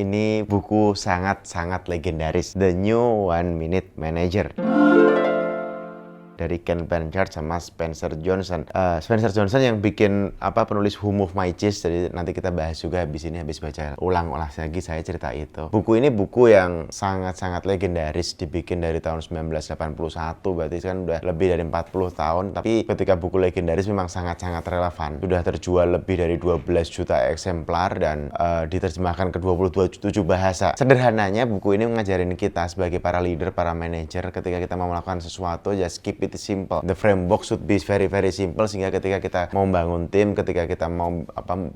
Ini buku sangat-sangat legendaris, The New One Minute Manager, dari Ken Blanchard sama Spencer Johnson. Spencer Johnson yang bikin penulis Who Moved My Cheese. Jadi nanti kita bahas juga habis baca ulang lagi saya cerita itu. Buku ini buku yang sangat-sangat legendaris, dibikin dari tahun 1981, berarti kan udah lebih dari 40 tahun. Tapi ketika buku legendaris memang sangat-sangat relevan. Sudah terjual lebih dari 12 juta eksemplar dan diterjemahkan ke 27 bahasa. Sederhananya buku ini ngajarin kita sebagai para leader, para manajer, ketika kita mau melakukan sesuatu, just keep it simple. The framework should be very very simple, sehingga ketika kita mau bangun tim, ketika kita mau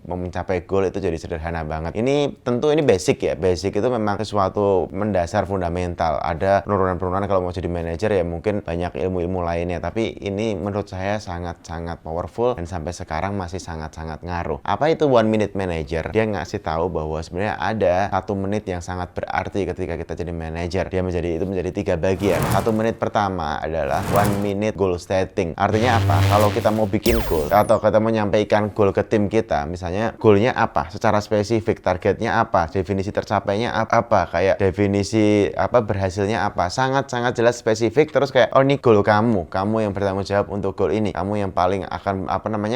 mencapai goal itu jadi sederhana banget. Ini tentu ini basic ya. Basic itu memang sesuatu mendasar, fundamental. Ada penurunan-penurunan kalau mau jadi manajer ya, mungkin banyak ilmu-ilmu lainnya, tapi ini menurut saya sangat-sangat powerful dan sampai sekarang masih sangat-sangat ngaruh. Apa itu one minute manager? Dia ngasih tahu bahwa sebenarnya ada 1 menit yang sangat berarti ketika kita jadi manajer. Dia menjadi 3 bagian. 1 menit pertama adalah one minute goal setting. Artinya apa? Kalau kita mau bikin goal atau kita mau menyampaikan goal ke tim kita, misalnya goalnya apa? Secara spesifik, targetnya apa? Definisi tercapainya apa? Kayak definisi berhasilnya apa? Sangat-sangat jelas, spesifik. Terus kayak, oh ini goal kamu yang bertanggung jawab untuk goal ini. Kamu yang paling akan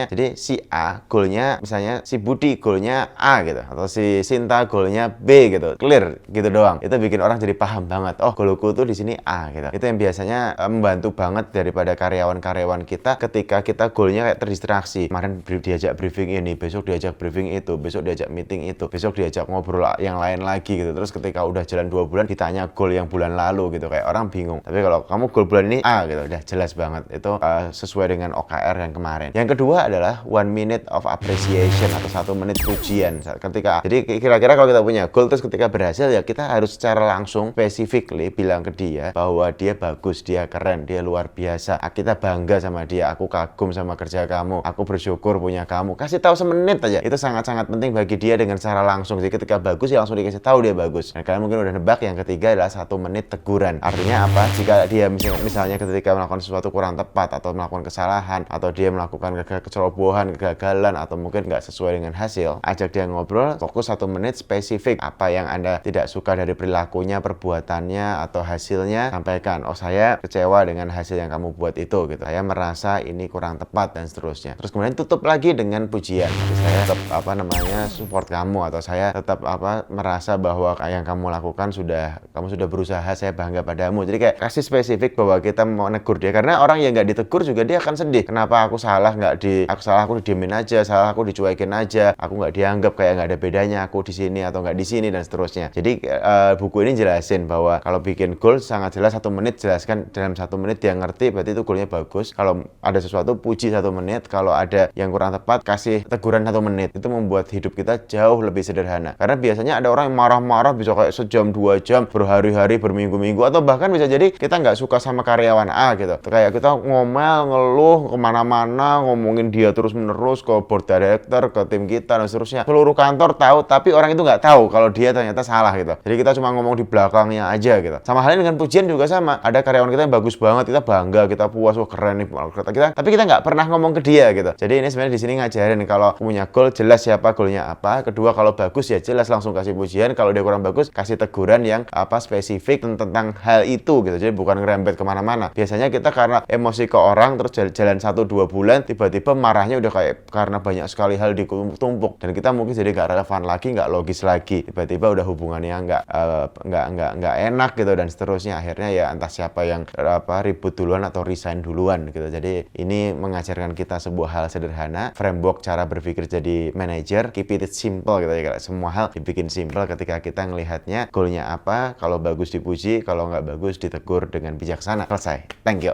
jadi si A goalnya, misalnya si Budi goalnya A gitu, atau si Sinta goalnya B gitu. Clear gitu doang. Itu bikin orang jadi paham banget. Oh, goalku tuh di sini A gitu. Itu yang biasanya membantu banget daripada karyawan-karyawan kita ketika kita goalnya kayak terdistraksi. Kemarin diajak briefing ini, besok diajak briefing itu, besok diajak meeting itu, besok diajak ngobrol yang lain lagi gitu. Terus ketika udah jalan 2 bulan ditanya goal yang bulan lalu gitu, kayak orang bingung. Tapi kalau kamu goal bulan ini A gitu, udah jelas banget. Itu sesuai dengan OKR yang kemarin. Yang kedua adalah 1 minute of appreciation atau 1 menit pujian. Jadi kira-kira kalau kita punya goal, terus ketika berhasil ya kita harus secara langsung specifically bilang ke dia bahwa dia bagus, dia keren, dia luar biasa. Kita bangga sama dia, aku kagum sama kerja kamu, aku bersyukur punya kamu. Kasih tahu semenit aja. Itu sangat-sangat penting bagi dia dengan secara langsung. Jadi ketika bagus ya langsung dikasih tahu dia bagus. Dan kalian mungkin udah nebak. Yang ketiga adalah 1 menit teguran. Artinya apa? Jika dia misalnya ketika melakukan sesuatu kurang tepat atau melakukan kesalahan atau dia melakukan kecerobohan, kegagalan atau mungkin nggak sesuai dengan hasil, ajak dia ngobrol, fokus 1 menit spesifik apa yang Anda tidak suka dari perilakunya, perbuatannya atau hasilnya, sampaikan. Oh, saya kecewa dengan hasil yang kamu buat itu gitu. Saya merasa ini kurang tepat dan seterusnya. Terus kemudian tutup lagi dengan pujian. Jadi saya tetap support kamu, atau saya tetap merasa bahwa yang kamu lakukan kamu sudah berusaha, saya bangga padamu. Jadi kayak kasih spesifik bahwa kita mau negur dia, karena orang yang nggak ditegur juga dia akan sedih. Kenapa aku salah aku didiemin aja, salah aku dicuekin aja, aku nggak dianggap, kayak nggak ada bedanya aku di sini atau nggak di sini dan seterusnya. Jadi buku ini jelasin bahwa kalau bikin goal sangat jelas, 1 menit jelaskan dalam 1 menit dia ngerti, berarti itu goalnya bagus. Kalau ada sesuatu puji 1 menit, kalau ada yang kurang tepat kasih teguran 1 menit. Itu membuat hidup kita jauh lebih sederhana. Karena biasanya ada orang yang marah-marah bisa kayak sejam 2 jam, berhari-hari, berminggu-minggu, atau bahkan bisa jadi kita nggak suka sama karyawan A gitu. Kayak kita ngomel, ngeluh kemana-mana, ngomongin dia terus-menerus ke board director, ke tim kita dan seterusnya. Seluruh kantor tahu, tapi orang itu nggak tahu kalau dia ternyata salah gitu. Jadi kita cuma ngomong di belakangnya aja gitu. Sama halnya dengan pujian juga sama. Ada karyawan kita yang bagus banget, kita bangga, kita puas, wah keren nih kita, tapi kita nggak pernah ngomong ke dia gitu. Jadi ini sebenarnya di sini ngajarin kalau punya goal jelas siapa goalnya apa. Kedua, kalau bagus ya jelas langsung kasih pujian. Kalau dia kurang bagus kasih teguran yang spesifik tentang hal itu gitu. Jadi bukan ngerembet kemana-mana. Biasanya kita karena emosi ke orang terus jalan 1-2 bulan tiba-tiba marahnya udah kayak karena banyak sekali hal ditumpuk dan kita mungkin jadi nggak relevan lagi, nggak logis lagi. Tiba-tiba udah hubungannya nggak enak gitu dan seterusnya. Akhirnya ya entah siapa yang ribut duluan atau resign duluan gitu. Jadi ini mengajarkan kita sebuah hal sederhana, framework cara berpikir jadi manajer, keep it simple gitu ya. Semua hal dibikin simple ketika kita ngelihatnya goalnya apa, kalau bagus dipuji, kalau nggak bagus ditegur dengan bijaksana. Selesai. Thank you.